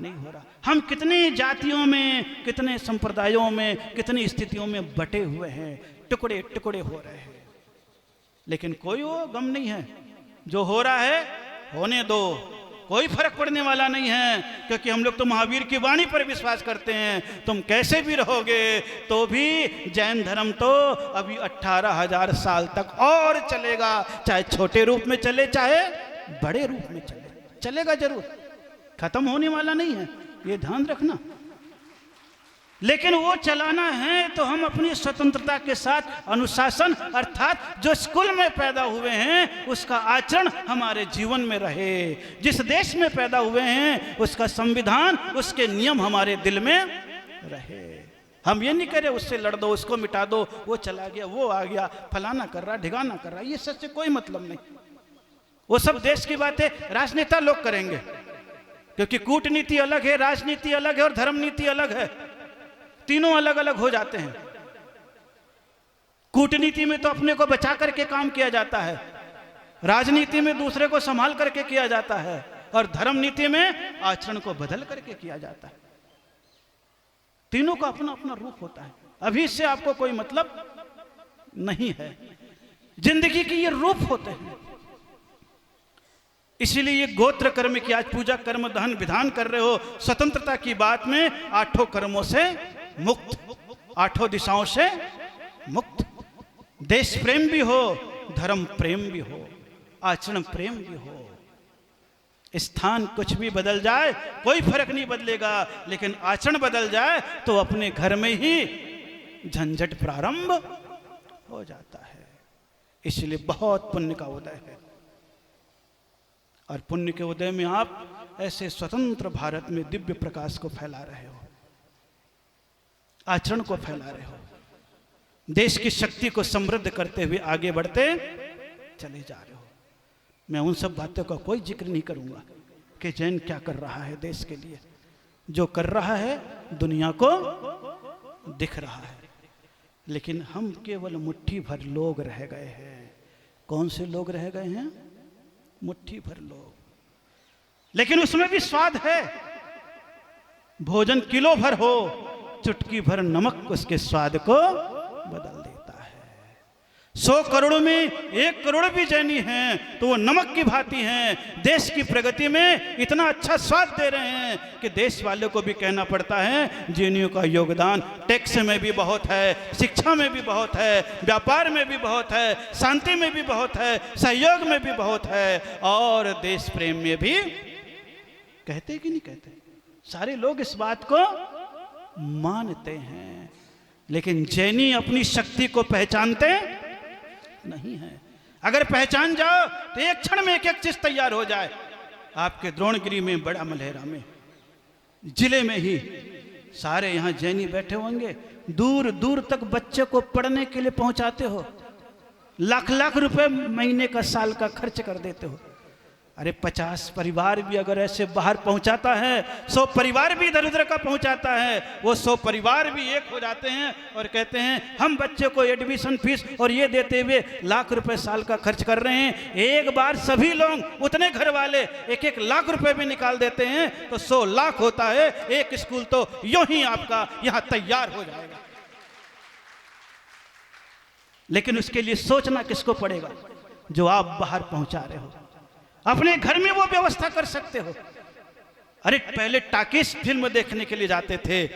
नहीं हो रहा। हम कितने जातियों में, कितने संप्रदायों में, कितनी स्थितियों में बटे हुए हैं, टुकड़े टुकड़े हो रहे हैं, लेकिन कोई वो गम नहीं है। जो हो रहा है होने दो, कोई फर्क पड़ने वाला नहीं है, क्योंकि हम लोग तो महावीर की वाणी पर विश्वास करते हैं। तुम कैसे भी रहोगे तो भी जैन धर्म तो अभी 18,000 साल तक और चलेगा, चाहे छोटे रूप में चले चाहे बड़े रूप में चले, चलेगा जरूर, खत्म होने वाला नहीं है, ये ध्यान रखना। लेकिन वो चलाना है तो हम अपनी स्वतंत्रता के साथ अनुशासन, अर्थात जो स्कूल में पैदा हुए हैं उसका आचरण हमारे जीवन में रहे। जिस देश में पैदा हुए हैं उसका संविधान, उसके नियम हमारे दिल में रहे। हम ये नहीं कह रहे उससे लड़ दो, उसको मिटा दो, वो चला गया, वो आ गया, फलाना कर रहा, ढिगाना कर रहा, ये सच से कोई मतलब नहीं। वो सब देश की बातें राजनेता लोग करेंगे, क्योंकि कूटनीति अलग है, राजनीति अलग है और धर्म नीति अलग है। तीनों अलग अलग हो जाते हैं। कूटनीति में तो अपने को बचा करके काम किया जाता है, राजनीति में दूसरे को संभाल करके किया जाता है, और धर्म नीति में आचरण को बदल करके किया जाता है। तीनों का अपना अपना रूप होता है। अभी इससे आपको कोई मतलब नहीं है। जिंदगी के ये रूप होते हैं। इसीलिए ये गोत्र कर्म की आज पूजा कर्म दहन विधान कर रहे हो। स्वतंत्रता की बात में आठों कर्मों से मुक्त, आठों दिशाओं से मुक्त, देश प्रेम भी हो, धर्म प्रेम भी हो, आचरण प्रेम भी हो। स्थान कुछ भी बदल जाए कोई फर्क नहीं बदलेगा, लेकिन आचरण बदल जाए तो अपने घर में ही झंझट प्रारंभ हो जाता है। इसलिए बहुत पुण्य का उदय है, और पुण्य के उदय में आप ऐसे स्वतंत्र भारत में दिव्य प्रकाश को फैला रहे हो, आचरण को फैला रहे हो, देश की शक्ति को समृद्ध करते हुए आगे बढ़ते चले जा रहे हो। मैं उन सब बातों का कोई जिक्र नहीं करूंगा कि जैन क्या कर रहा है देश के लिए। जो कर रहा है दुनिया को दिख रहा है, लेकिन हम केवल मुट्ठी भर लोग रह गए हैं। कौन से लोग रह गए हैं? मुट्ठी भर लोग, लेकिन उसमें भी स्वाद है। भोजन किलो भर हो, चुटकी भर नमक उसके स्वाद को बदल देता है। 100 करोड़ में 1 करोड़ भी जैनी हैं तो वो नमक की भांति हैं, देश की प्रगति में इतना अच्छा स्वाद दे रहे हैं कि देश वालों को भी कहना पड़ता है जैनियों का योगदान टैक्स में भी बहुत है, शिक्षा में भी बहुत है, व्यापार में भी बहुत है, शांति में भी बहुत है, सहयोग में भी बहुत है, और देश प्रेम में भी। कहते कि नहीं कहते? सारे लोग इस बात को मानते हैं, लेकिन जैनी अपनी शक्ति को पहचानते नहीं है। अगर पहचान जाओ तो एक क्षण में एक एक चीज तैयार हो जाए। आपके द्रोणगिरी में, बड़ा मलहेरा में, जिले में ही सारे यहाँ जैनी बैठे होंगे। दूर दूर तक बच्चे को पढ़ने के लिए पहुंचाते हो, लाख लाख रुपए महीने का, साल का खर्च कर देते हो। अरे 50 परिवार भी अगर ऐसे बाहर पहुंचाता है, 100 परिवार भी इधर उधर का पहुंचाता है, वो 100 परिवार भी एक हो जाते हैं और कहते हैं हम बच्चे को एडमिशन फीस और ये देते हुए लाख रुपए साल का खर्च कर रहे हैं। एक बार सभी लोग, उतने घर वाले 1-1 लाख रुपए भी निकाल देते हैं तो 100 लाख होता है। एक स्कूल तो यूं ही आपका यहां तैयार हो जाएगा। लेकिन उसके लिए सोचना किसको पड़ेगा? जो आप बाहर पहुंचा रहे हो। अपने घर में वो व्यवस्था कर सकते हो। अरे पहले टाकीज फिल्म देखने के लिए जाते थे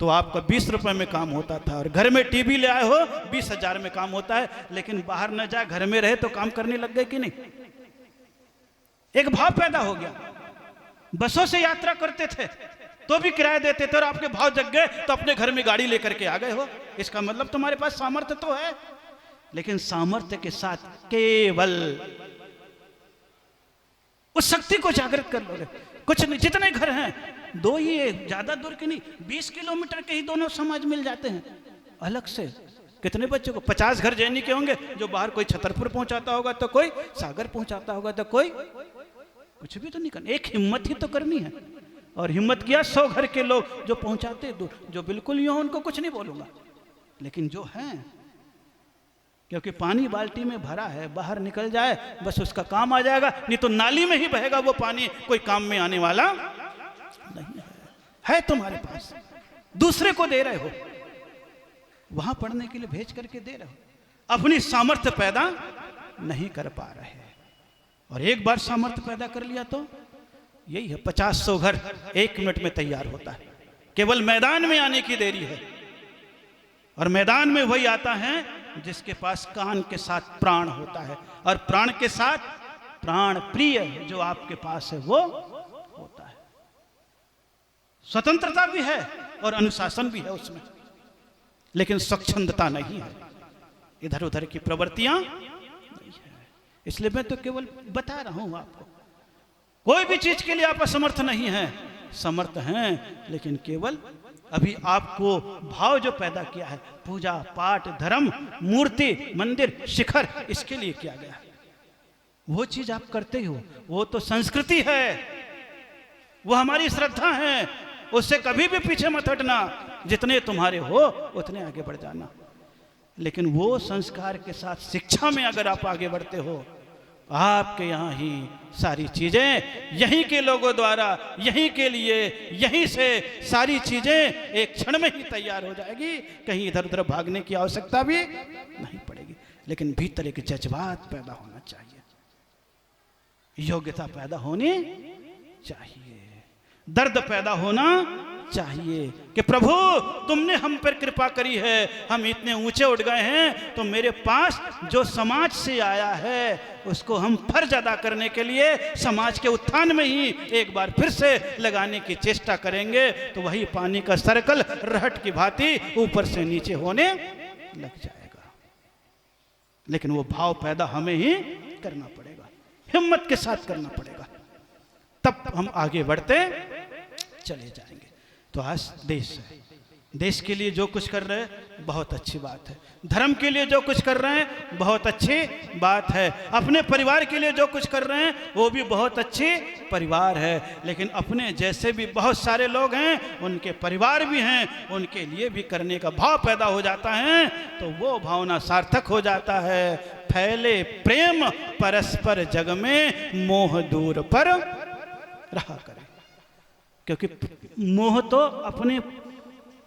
तो आपका 20 रुपए में काम होता था, और घर में टीवी ले आए हो 20,000 में काम होता है। लेकिन बाहर न जाए, घर में रहे तो काम करने लग गए कि नहीं? एक भाव पैदा हो गया। बसों से यात्रा करते थे तो भी किराया देते थे, और आपके भाव जग गए तो अपने घर में गाड़ी लेकर के आ गए हो। इसका मतलब तुम्हारे पास सामर्थ्य तो है, लेकिन सामर्थ्य के साथ केवल उस शक्ति को जागृत कर लोगे। कुछ नहीं, जितने घर हैं 2 ही है, ज्यादा दूर के नहीं, 20 किलोमीटर के ही दोनों समाज मिल जाते हैं अलग से। कितने बच्चों को? 50 घर जैनी के होंगे, जो बाहर कोई छतरपुर पहुंचाता होगा तो कोई सागर पहुंचाता होगा तो कोई कुछ भी तो नहीं करना। एक हिम्मत ही तो करनी है, और हिम्मत किया 100 घर के लोग जो पहुंचाते दूर, जो बिल्कुल यूं उनको कुछ नहीं बोलूंगा, लेकिन जो हैं, क्योंकि पानी बाल्टी में भरा है, बाहर निकल जाए बस उसका काम आ जाएगा, नहीं तो नाली में ही बहेगा वो पानी, कोई काम में आने वाला नहीं है तुम्हारे पास। दूसरे को दे रहे हो, वहां पढ़ने के लिए भेज करके दे रहे हो, अपनी सामर्थ्य पैदा नहीं कर पा रहे। और एक बार सामर्थ्य पैदा कर लिया तो यही है, 50-100 घर 1 मिनट में तैयार होता है। केवल मैदान में आने की देरी है, और मैदान में वही आता है जिसके पास कान के साथ प्राण होता है, और प्राण के साथ प्राण प्रिय जो आपके पास है वो होता है। स्वतंत्रता भी है और अनुशासन भी है उसमें, लेकिन स्वच्छंदता नहीं है, इधर उधर की प्रवृत्तियां नहीं है। इसलिए मैं तो केवल बता रहा हूं आपको, कोई भी चीज के लिए आप असमर्थ नहीं है, समर्थ हैं, लेकिन केवल अभी आपको भाव जो पैदा किया है, पूजा पाठ, धर्म, मूर्ति, मंदिर, शिखर, इसके लिए किया गया है। वो चीज आप करते हो, वो तो संस्कृति है, वो हमारी श्रद्धा है, उससे कभी भी पीछे मत हटना। जितने तुम्हारे हो उतने आगे बढ़ जाना, लेकिन वो संस्कार के साथ शिक्षा में अगर आप आगे बढ़ते हो, आपके यहाँ ही सारी चीजें यहीं के लोगों द्वारा, यहीं के लिए, यहीं से सारी चीजें एक क्षण में ही तैयार हो जाएगी। कहीं इधर उधर भागने की आवश्यकता भी नहीं पड़ेगी, लेकिन भीतर एक जज्बात पैदा होना चाहिए। योग्यता पैदा होनी चाहिए, दर्द पैदा होना चाहिए कि प्रभु तुमने हम पर कृपा करी है, हम इतने ऊंचे उठ गए हैं, तो मेरे पास जो समाज से आया है उसको हम फर्ज अदा करने के लिए समाज के उत्थान में ही एक बार फिर से लगाने की चेष्टा करेंगे, तो वही पानी का सर्कल रहट की भांति ऊपर से नीचे होने लग जाएगा। लेकिन वो भाव पैदा हमें ही करना पड़ेगा, हिम्मत के साथ करना पड़ेगा, तब हम आगे बढ़ते चले जाएंगे। तो आज देश है, देश के लिए जो कुछ कर रहे हैं बहुत अच्छी बात है, धर्म के लिए जो कुछ कर रहे हैं बहुत अच्छी बात है, अपने परिवार के लिए जो कुछ कर रहे हैं वो भी बहुत अच्छी परिवार है। लेकिन अपने जैसे भी बहुत सारे लोग हैं, उनके परिवार भी हैं, उनके लिए भी करने का भाव पैदा हो जाता है, तो वो भावना सार्थक हो जाता है। फैले प्रेम परस्पर जग में, मोह दूर पर रहा करे। क्योंकि मोह तो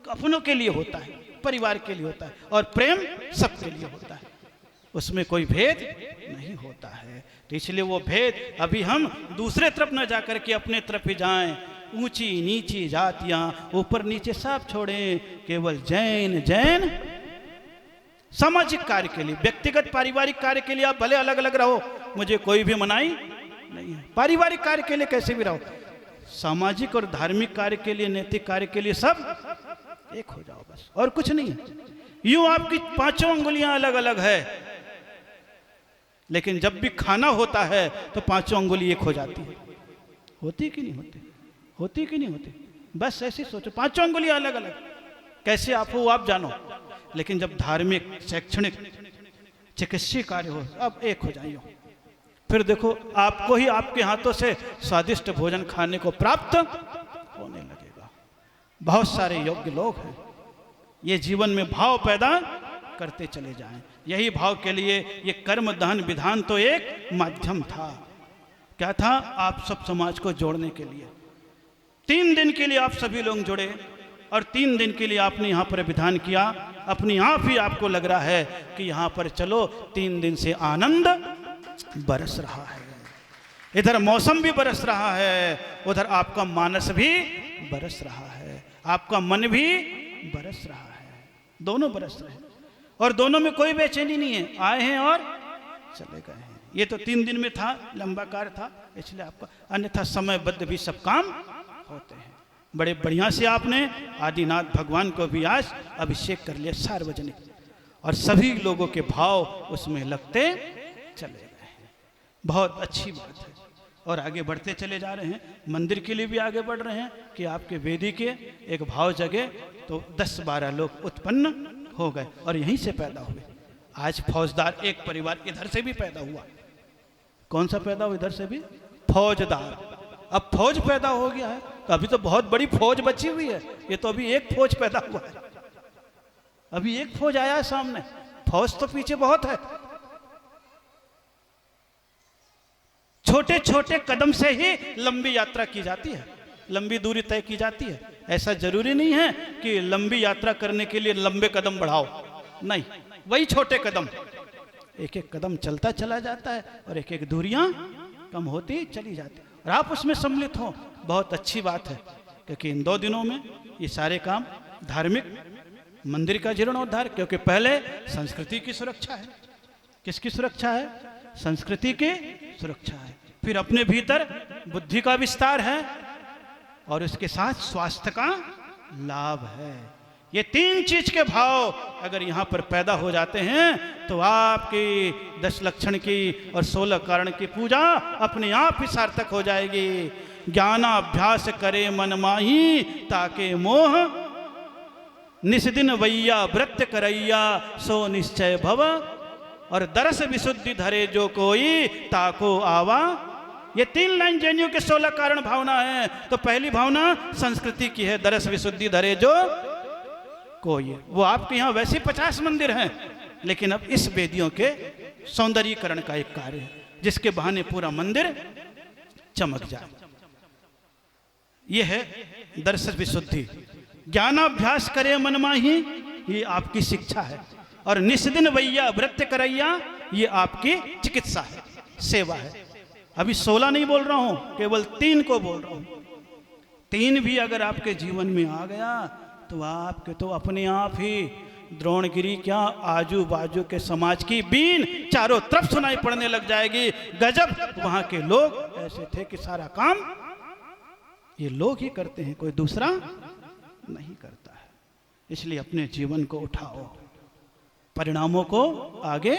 अपनों के लिए होता है, परिवार के लिए होता है, और प्रेम सबके लिए होता है, उसमें कोई भेद नहीं होता है। तो इसलिए वो भेद अभी हम दूसरे तरफ न जाकर के अपने तरफ ही जाएं। ऊंची नीची जातियां ऊपर नीचे सब छोड़ें, केवल जैन जैन सामाजिक कार्य के लिए, व्यक्तिगत पारिवारिक कार्य के लिए आप भले अलग अलग रहो, मुझे कोई भी मनाही नहीं है। पारिवारिक कार्य के लिए कैसे भी रहो, सामाजिक और धार्मिक कार्य के लिए, नैतिक कार्य के लिए सब एक हो जाओ बस, और कुछ नहीं है। यूं आपकी पांचों अंगुलियां अलग अलग है, लेकिन जब भी खाना होता है तो पांचों अंगुली एक हो जाती है। होती कि नहीं होती? होती कि नहीं होती? बस ऐसे सोचो, पांचों अंगुलियां अलग अलग, कैसे आप हो आप जानो। लेकिन जब धार्मिक, शैक्षणिक, चिकित्सीय कार्य हो, अब एक हो जाइए, फिर देखो आपको ही आपके हाथों से स्वादिष्ट भोजन खाने को प्राप्त होने लगेगा। बहुत सारे योग्य लोग हैं, ये जीवन में भाव पैदा करते चले जाएं। यही भाव के लिए ये कर्म दहन विधान तो एक माध्यम था। क्या था? आप सब समाज को जोड़ने के लिए 3 दिन के लिए आप सभी लोग जुड़े, और 3 दिन के लिए आपने यहाँ पर विधान किया। अपने आप ही आपको लग रहा है कि यहाँ पर चलो 3 दिन से आनंद बरस रहा है, इधर मौसम भी बरस रहा है, उधर आपका मानस भी बरस रहा है, आपका मन भी बरस रहा है, दोनों बरस रहे हैं, और दोनों में कोई बेचैनी नहीं है। आए हैं और चले गए हैं। ये तो 3 दिन में था, लंबा कार्य था, इसलिए आपका, अन्यथा समयबद्ध भी सब काम होते हैं। बड़े बढ़िया से आपने आदिनाथ भगवान को भी आज अभिषेक कर लिया सार्वजनिक, और सभी लोगों के भाव उसमें लगते चले गए हैं। बहुत अच्छी बात है, और आगे बढ़ते चले जा रहे हैं। मंदिर के लिए भी आगे बढ़ रहे हैं कि आपके वेदी के एक भाव जगे, तो 10-12 लोग उत्पन्न हो गए और यहीं से पैदा हुए। आज फौजदार एक परिवार इधर से भी पैदा हुआ। कौन सा पैदा हुआ? इधर से भी फौजदार। अब फौज पैदा हो गया है, तो अभी तो बहुत बड़ी फौज बची हुई है, ये तो अभी एक फौज पैदा हुआ है, अभी एक फौज आया है सामने, फौज तो पीछे बहुत है। छोटे छोटे कदम से ही लंबी यात्रा की जाती है, लंबी दूरी तय की जाती है। ऐसा जरूरी नहीं है कि लंबी यात्रा करने के लिए लंबे कदम बढ़ाओ, नहीं, वही छोटे कदम, एक एक कदम चलता चला जाता है और एक एक दूरियां कम होती चली जाती, और आप उसमें सम्मिलित हो, बहुत अच्छी बात है। क्योंकि इन 2 दिनों में ये सारे काम धार्मिक, मंदिर का जीर्णोद्धार, क्योंकि पहले संस्कृति की सुरक्षा है। किसकी सुरक्षा है? संस्कृति की सुरक्षा है। फिर अपने भीतर बुद्धि का विस्तार है, और उसके साथ स्वास्थ्य का लाभ है। ये 3 चीज के भाव अगर यहाँ पर पैदा हो जाते हैं, तो आपकी 10 लक्षण की और 16 कारण की पूजा अपने आप ही सार्थक हो जाएगी। ज्ञानाभ्यास करे मन माही, ताके मोह निस्दिन वैया व्रत करैया, सो निश्चय भव, और दरस विशुद्धि धरे जो कोई, ताको आवा। ये 3 लाइन जैनियों के 16 कारण भावना है। तो पहली भावना संस्कृति की है, दरस विशुद्धि धरे जो कोई। वो आपके यहाँ वैसे 50 मंदिर हैं, लेकिन अब इस वेदियों के सौंदर्यीकरण का एक कार्य है, जिसके बहाने पूरा मंदिर चमक जाए। ये है दरस विशुद्धि। ज्ञानाभ्यास करे मन माही, ये आपकी शिक्षा है, और निस्दिन वैया व्रत करैया, ये आपकी चिकित्सा है, सेवा है। अभी 16 नहीं बोल रहा हूं, केवल 3 को बोल रहा हूं। 3 भी अगर आपके जीवन में आ गया तो आपके तो अपने आप ही द्रोणगिरी क्या, आजू बाजू के समाज की बीन चारों तरफ सुनाई पड़ने लग जाएगी। गजब, वहां के लोग ऐसे थे कि सारा काम ये लोग ही करते हैं, कोई दूसरा नहीं करता है। इसलिए अपने जीवन को उठाओ, परिणामों को आगे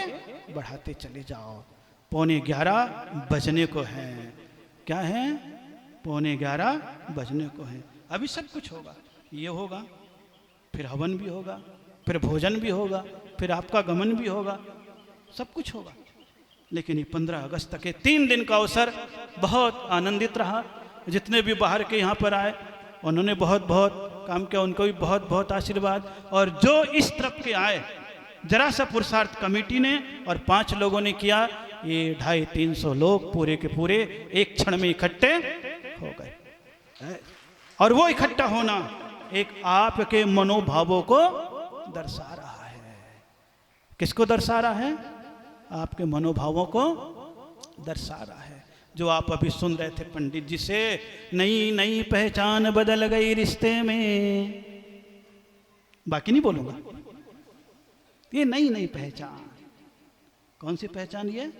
बढ़ाते चले जाओ। 11:15 बजने को है। क्या है? 11:15 बजने को है। अभी सब कुछ होगा, ये होगा, फिर हवन भी होगा, फिर भोजन भी होगा, फिर आपका गमन भी होगा, सब कुछ होगा। लेकिन ये 15 अगस्त तक के 3 दिन का अवसर बहुत आनंदित रहा। जितने भी बाहर के यहाँ पर आए उन्होंने बहुत बहुत काम किया, उनको भी बहुत बहुत आशीर्वाद। और जो इस तरफ के आए, जरा सा पुरुषार्थ कमेटी ने और 5 लोगों ने किया, ये 250-300 लोग पूरे के पूरे एक क्षण में इकट्ठे हो गए। और वो इकट्ठा होना एक आपके मनोभावों को दर्शा रहा है। किसको दर्शा रहा है? आपके मनोभावों को दर्शा रहा है। जो आप अभी सुन रहे थे पंडित जी से, नई नई पहचान बदल गई रिश्ते में, बाकी नहीं बोलूंगा। ये नई नई पहचान, कौन सी पहचान? ये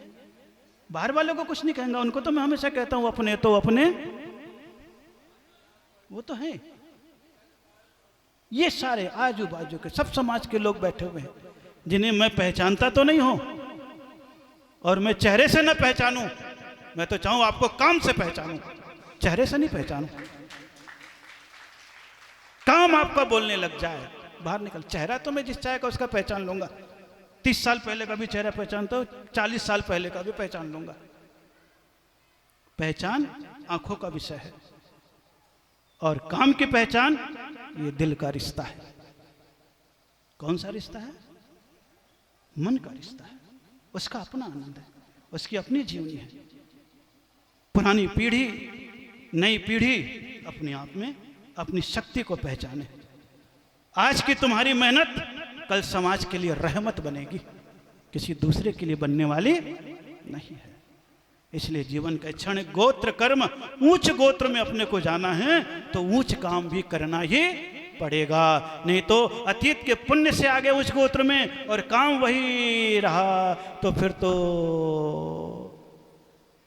बाहर वालों को कुछ नहीं कहेंगे, उनको तो मैं हमेशा कहता हूं अपने तो अपने, वो तो है। ये सारे आजू बाजू के सब समाज के लोग बैठे हुए हैं जिन्हें मैं पहचानता तो नहीं हूं, और मैं चेहरे से न पहचानूं। मैं तो चाहूं आपको काम से पहचानूं, चेहरे से नहीं पहचानूं। काम आपका बोलने लग जाए, बाहर निकल। चेहरा तो मैं जिस चाहेगा उसका पहचान लूंगा। 30 साल पहले का भी चेहरा पहचानता हूं, 40 साल पहले का भी पहचान लूंगा। पहचान आंखों का विषय है, और काम की पहचान ये दिल का रिश्ता है। कौन सा रिश्ता है? मन का रिश्ता है। उसका अपना आनंद है, उसकी अपनी जीवनी है। पुरानी पीढ़ी, नई पीढ़ी अपने आप में अपनी शक्ति को पहचाने। आज की तुम्हारी मेहनत कल समाज के लिए रहमत बनेगी, किसी दूसरे के लिए बनने वाली नहीं है। इसलिए जीवन का क्षण गोत्र कर्म, ऊंच गोत्र में अपने को जाना है तो ऊंच काम भी करना ही पड़ेगा। नहीं तो अतीत के पुण्य से आगे उच्च गोत्र में और काम वही रहा तो फिर तो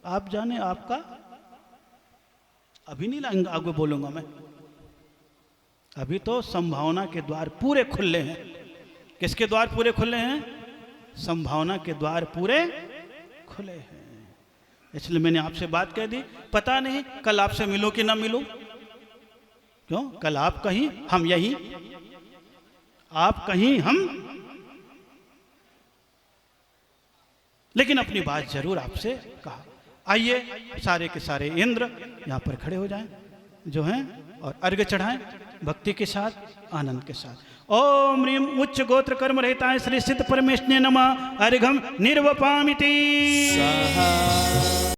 आप जाने आपका। अभी नहीं आगे बोलूंगा मैं, अभी तो संभावना के द्वार पूरे खुले हैं। किसके द्वार पूरे खुले हैं? संभावना के द्वार पूरे खुले हैं। इसलिए मैंने आपसे बात कह दी, पता नहीं कल आपसे मिलूं कि ना मिलूं। क्यों? कल आप कहीं हम यहीं, आप कहीं हम, लेकिन अपनी बात जरूर आपसे कहा। आइए सारे के सारे इंद्र यहां पर खड़े हो जाएं जो हैं, और अर्घ्य चढ़ाएं भक्ति के साथ, आनंद के साथ। ओम ह्रीम उच्च गोत्र कर्म रहता है श्री सिद्ध परमेश्वरे नमः। अर्घम निर्वपामिति।